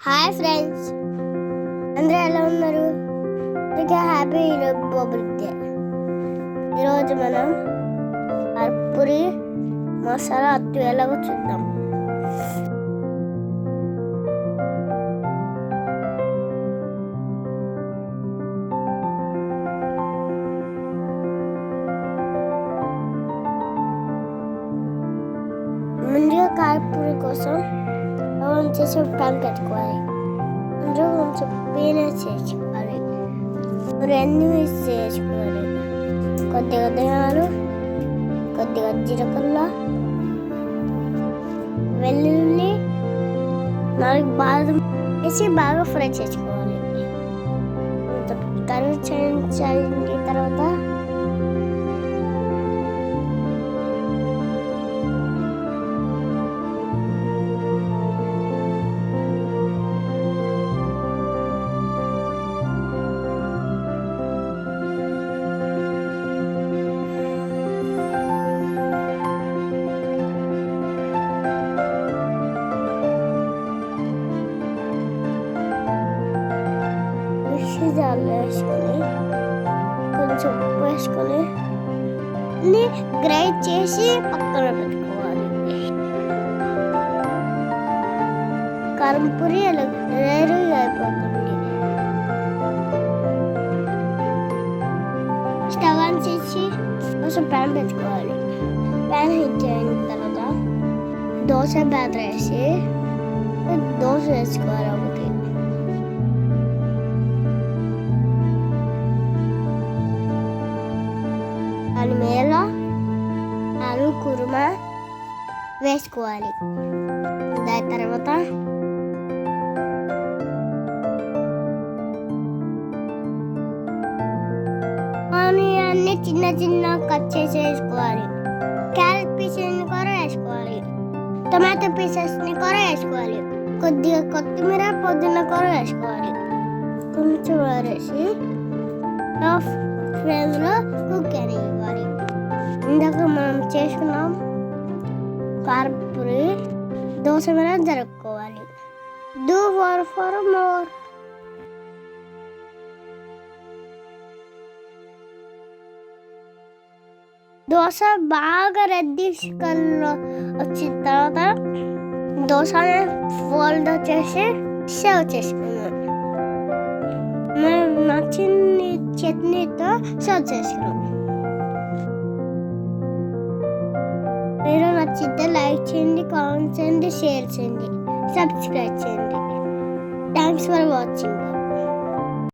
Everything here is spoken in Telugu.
హాయ్ ఫ్రెండ్స్, అందరూ ఎలా ఉన్నారు? Happy republic day. ఈరోజు మనం కర్పూరి మసాలా అట్టు ఎలాగో చూద్దాం. ముందుగా కర్పూరి కోసం చేసి ప్యాన్ పెట్టుకోవాలి. అందులో కొంచెం పీనట్స్ వేసుకోవాలి, రెండు మిక్స్ చేసుకోవాలి. కొద్దిగా ధనియాలు, కొద్దిగా జీలకర్ర, వెల్లుల్లి, 4 బాదం వేసి బాగా ఫ్రై చేసుకోవాలి. కర్రీ చేయించిన తర్వాత జార్లో వేసుకొని కొంచెం ఉప్పు వేసుకొని గ్రైండ్ చేసి పక్కన పెట్టుకోవాలి. కర్పూరి రెడీ అయిపోతుంది. స్టవ్ ఆన్ చేసి కొంచెం ప్యాన్ పెట్టుకోవాలి. ప్యాన్ హీట్ అయిన తర్వాత దోశ బ్యాటర్ వేసి దోశ వేసుకోవాలి. ఒకటి దాని మీద ఆలు కుర్మా వేసుకోవాలి. దాని తర్వాత అన్ని చిన్న చిన్న కట్ చేసి వేసుకోవాలి. క్యారెట్ పీసెస్ని కూడా వేసుకోవాలి. టమాటో పీసెస్ని కూడా వేసుకోవాలి. కొద్దిగా కొత్తిమీర, పుదీనా కూడా వేసుకోవాలి. కొంచెం వేసి ఫ్లేమ్లో కుక్ అనివ్వాలి. ఇందాక మనం చేసుకున్నాం కర్పూరి దోశ మీద జరుపుకోవాలి. Do for more. దోశ బాగా రెడ్డిష్ కలర్లో వచ్చిన తర్వాత దోశని ఫోల్డ్ చేసి సర్వ్ చేసుకున్నాం. మనం నచ్చిన చట్నీతో సర్వ్ చేసుకున్నాం. మీరు నచ్చితే లైక్ చేయండి, కామెంట్ చేయండి, షేర్ చేయండి, సబ్స్క్రైబ్ చేయండి. Thanks for watching.